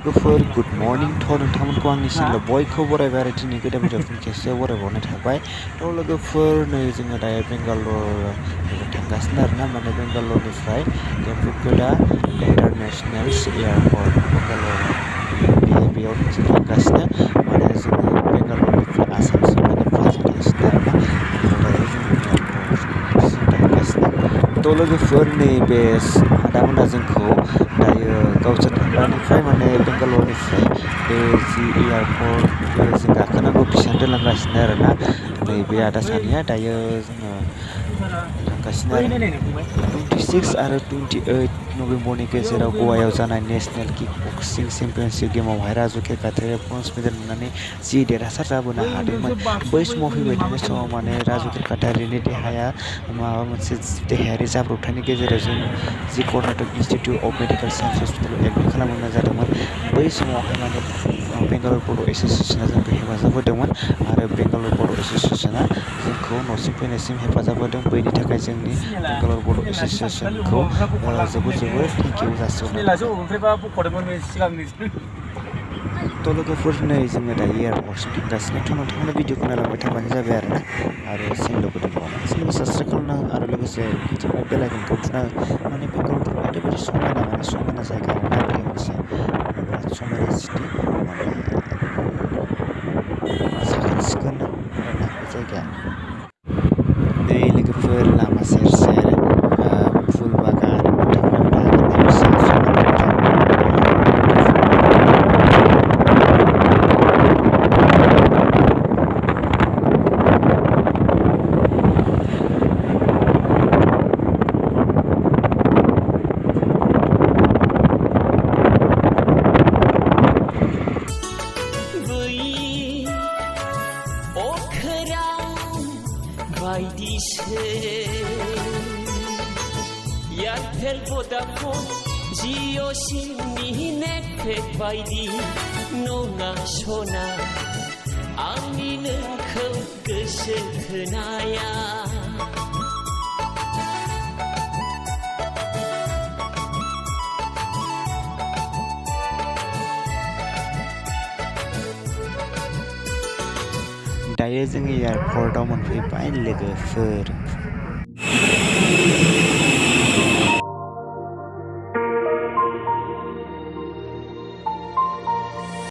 लोगोफोर good morning थ' नोंथांमोनखौ आंनि चेनेलाव बयखौबो बरायबाय आरो दिनै गोदान भिडिअ फिन खेबसे बरायबावनाय थाबाय थ' लोगोफोर नै जोङो दायो बेंगालर थांगासिनो आरोना माने बेंगालरनिफ्राय गेमफुदा इन्टारनेशनेल एयारपर्ट बेंगालर बेयाव जों थांगासिनो माने जोङो बेंगालरनिफ्राय आसामसिम माने फ्लाइटजों थांगासिनो आरोना दायो जोङो एयारपर्टसिम थांगासिनो थ' लोगोफोर नैबे आदामोना जोंखौ दायो गावसोर थाग्रानिफ्राय माने बेंगालरनिफ्राय बे जि एयारपर्ट जों गाखोनांगौ बिसिबां दोनलांगासिनो आरोना नैबे आदा सानैया दायो जोङो थांगासिनो आरो 26 आरो 28 नभेम्बरनि गेजेराव गवायाव जानाय नेशनेल किक बक्सिं चेम्पियनशिप गेमावहाय राजु केकाटेया ब्रन्ज मेडेल मोननानै जि देरहासार जाबोनो हादोंमोन बै समाव फैबाय थानाय समाव माने राजु केकाटेरिनि देहाया माबा मोनसे देहायारि जाब्रबथायनि गेजेरजों जि Karnataka institute of medical science हस्पिटालाव एडमिट खालामनाय जादोंमोन बै समावहाय माने बेंगालर बड' एस'सिएशना जोंखौ हेफाजाब होदोंमोन आरो बेंगालर बड' एस'सिएशना जोंखौ न'सिम फैनायसिम हेफाजाब होदों बैनि थाखाय जोंनि बेंगालर बड' एस'सिएशनखौ जोबोद थेंक इउ जासिहरनाय थ' लोगोफोर नै जोङो दायो एयारपर्टसिम थांगासिनो थ' नोंथांमोना भिडिअखौ नायलांबाय थाबानो जाबाय आरोना आरो चेनेलाव गोदान बावनानै चेनेलखौ साबस्क्राइब खालामना आरो लोगोसे भिडिअ बेल आइकनखौ थुना माने बेंगालर ओरैबायदि समायना जायगा आरोना बे मोनसे बिराद समायना सिटि माने साखोन सिखोन आरोना बे जायगाया नै लोगोफोर लामा सेर सेर फुल बागान एयारटेल भडाफन जिअ सिमनि नेटपेक बायदि नङा सना आंनि नोंखौ गोसो होनाया दायो जों एयारपर्टआव मोनफैबाय लोगोफोर